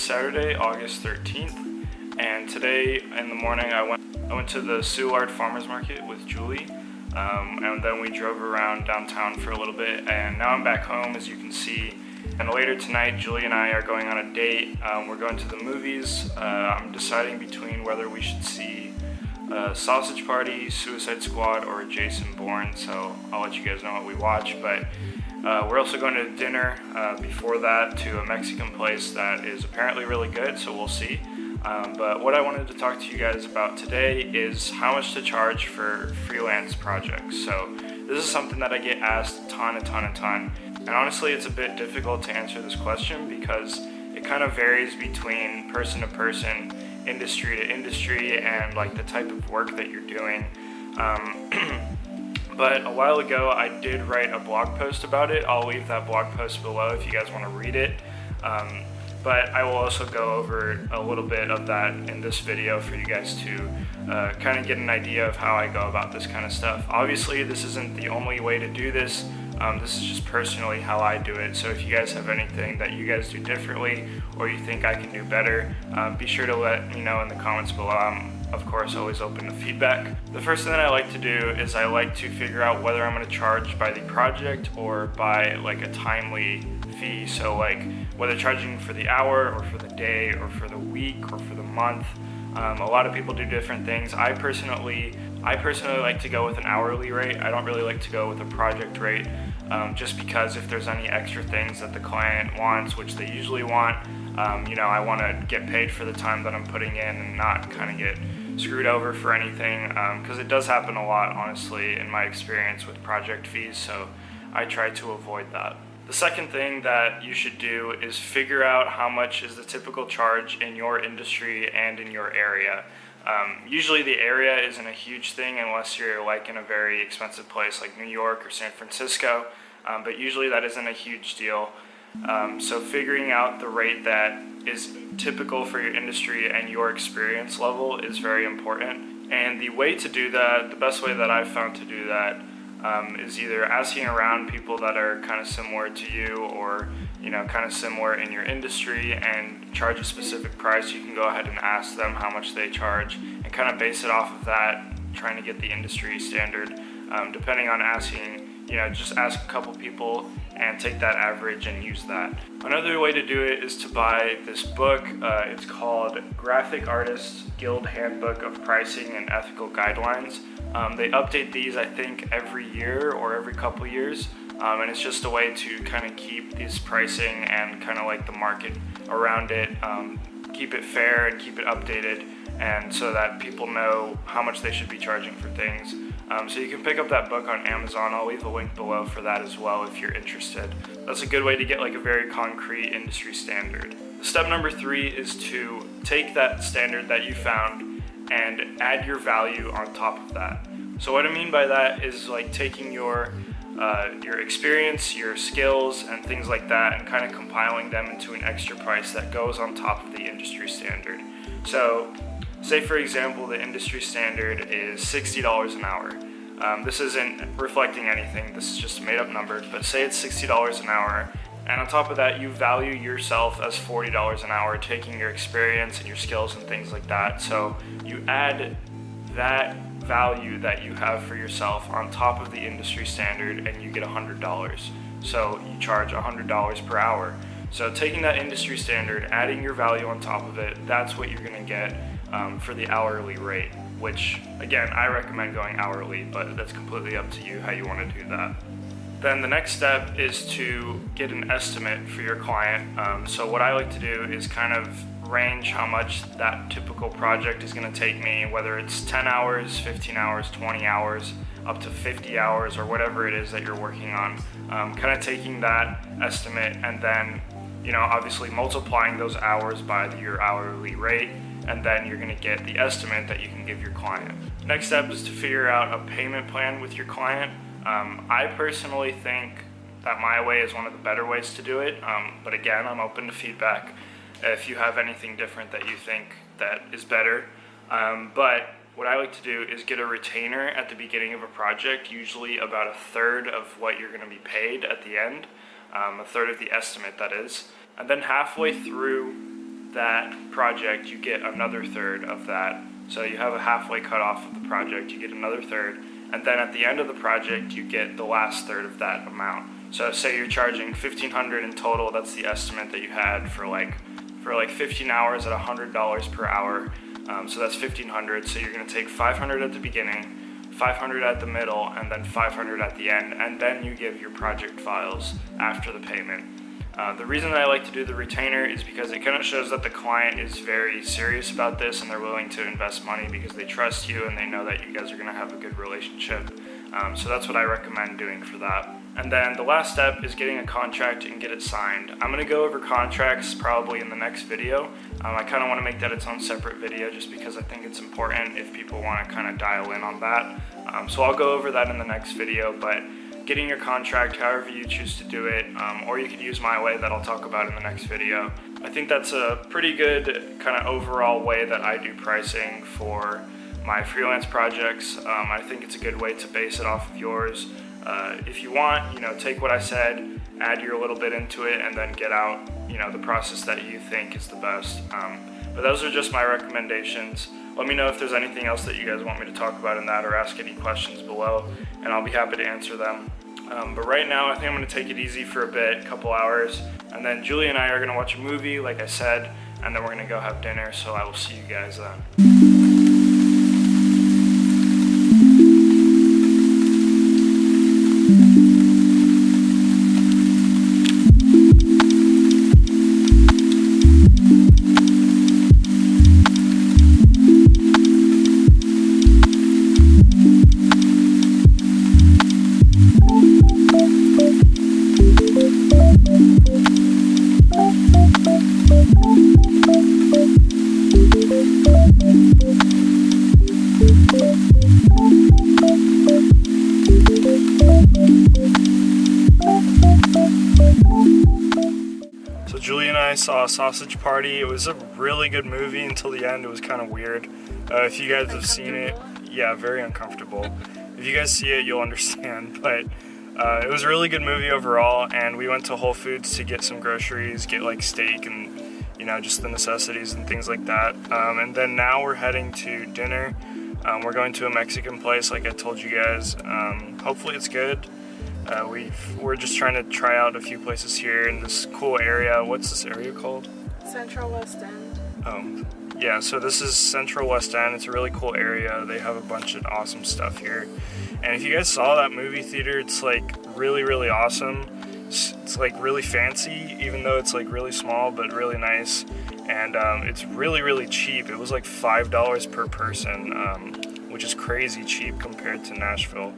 Saturday, August 13th, and today in the morning I went to the Soulard Farmers Market with Julie, and then we drove around downtown for a little bit, and now I'm back home, as you can see. And later tonight, Julie and I are going on a date. We're going to the movies. I'm deciding between whether we should see Sausage Party, Suicide Squad, or Jason Bourne, so I'll let you guys know what we watch. But we're also going to dinner before that to a Mexican place that is apparently really good, so we'll see. But what I wanted to talk to you guys about today is how much to charge for freelance projects. So this is something that I get asked a ton. And honestly, it's a bit difficult to answer this question because it kind of varies between person to person, industry to industry, and like the type of work that you're doing. But a while ago, I did write a blog post about it. I'll leave that blog post below if you guys want to read it. But I will also go over a little bit of that in this video for you guys to kind of get an idea of how I go about this kind of stuff. Obviously, this isn't the only way to do this. This is just personally how I do it. So if you guys have anything that you guys do differently or you think I can do better, be sure to let me know in the comments below. I'm, of course, always open to feedback. The first thing that I like to do is I like to figure out whether I'm going to charge by the project or by like a timely fee. So like whether charging for the hour or for the day or for the week or for the month. A lot of people do different things. I personally like to go with an hourly rate. I don't really like to go with a project rate, just because if there's any extra things that the client wants, which they usually want, I want to get paid for the time that I'm putting in and not kind of get screwed over for anything, because it does happen a lot, honestly, in my experience with project fees, so I try to avoid that. The second thing that you should do is figure out how much is the typical charge in your industry and in your area. Usually the area isn't a huge thing unless you're like in a very expensive place like New York or San Francisco, but usually that isn't a huge deal. So figuring out the rate that is typical for your industry and your experience level is very important. And the way to do that, the best way that I've found to do that, is either asking around people that are kind of similar to you or kind of similar in your industry and charge a specific price. You can go ahead and ask them how much they charge and kind of base it off of that, trying to get the industry standard. Depending on asking, just ask a couple people and take that average and use that. Another way to do it is to buy this book. It's called Graphic Artists Guild Handbook of Pricing and Ethical Guidelines. They update these, I think, every year or every couple years, and it's just a way to kind of keep this pricing and kind of like the market around it, keep it fair and keep it updated, and so that people know how much they should be charging for things. So you can pick up that book on Amazon. I'll leave a link below for that as well if you're interested. That's a good way to get like a very concrete industry standard. Step number 3 is to take that standard that you found and add your value on top of that. So what I mean by that is like taking your experience, your skills, and things like that, and kind of compiling them into an extra price that goes on top of the industry standard. So say for example the industry standard is $60 an hour. This isn't reflecting anything, this is just a made up number, but say it's $60 an hour, and on top of that you value yourself as $40 an hour, taking your experience and your skills and things like that. So you add that value that you have for yourself on top of the industry standard and you get $100. So you charge $100 per hour. So taking that industry standard, adding your value on top of it, that's what you're going to get for the hourly rate, which again, I recommend going hourly, but that's completely up to you how you want to do that. Then the next step is to get an estimate for your client. So what I like to do is kind of range how much that typical project is going to take me, whether it's 10 hours, 15 hours, 20 hours, up to 50 hours, or whatever it is that you're working on. Kind of taking that estimate and then, obviously multiplying those hours by your hourly rate, and then you're going to get the estimate that you can give your client. Next step is to figure out a payment plan with your client. I personally think that my way is one of the better ways to do it, but again, I'm open to feedback if you have anything different that you think that is better. But what I like to do is get a retainer at the beginning of a project, usually about a third of what you're going to be paid at the end, a third of the estimate that is. And then halfway through that project, you get another third of that. So you have a halfway cut off of the project, you get another third, and then at the end of the project, you get the last third of that amount. So say you're charging $1,500 in total, that's the estimate that you had for like 15 hours at $100 per hour. So that's $1,500. So you're gonna take $500 at the beginning, $500 at the middle, and then $500 at the end, and then you give your project files after the payment. The reason that I like to do the retainer is because it kind of shows that the client is very serious about this and they're willing to invest money because they trust you and they know that you guys are going to have a good relationship. So that's what I recommend doing for that. And then the last step is getting a contract and get it signed. I'm going to go over contracts probably in the next video. I kind of want to make that its own separate video just because I think it's important if people want to kind of dial in on that. So I'll go over that in the next video, but getting your contract however you choose to do it, or you could use my way that I'll talk about in the next video. I think that's a pretty good kind of overall way that I do pricing for my freelance projects. I think it's a good way to base it off of yours. If you want, take what I said, add your little bit into it, and then get out, the process that you think is the best. But those are just my recommendations. Let me know if there's anything else that you guys want me to talk about in that, or ask any questions below, and I'll be happy to answer them. But right now, I think I'm going to take it easy for a bit, a couple hours, and then Julie and I are going to watch a movie, like I said, and then we're going to go have dinner, so I will see you guys then. So Julie and I saw Sausage Party. It was a really good movie until the end. It was kind of weird. If you guys have seen it, yeah, very uncomfortable. If you guys see it, you'll understand. But it was a really good movie overall, and we went to Whole Foods to get some groceries, get like steak and just the necessities and things like that. And then now we're heading to dinner. We're going to a Mexican place, like I told you guys. Hopefully it's good. We're just trying to try out a few places here in this cool area. What's this area called? Central West End. Oh, yeah, so this is Central West End. It's a really cool area. They have a bunch of awesome stuff here. And if you guys saw that movie theater, it's like really, really awesome. It's like really fancy, even though it's like really small, but really nice. And it's really, really cheap. It was like $5 per person, which is crazy cheap compared to Nashville.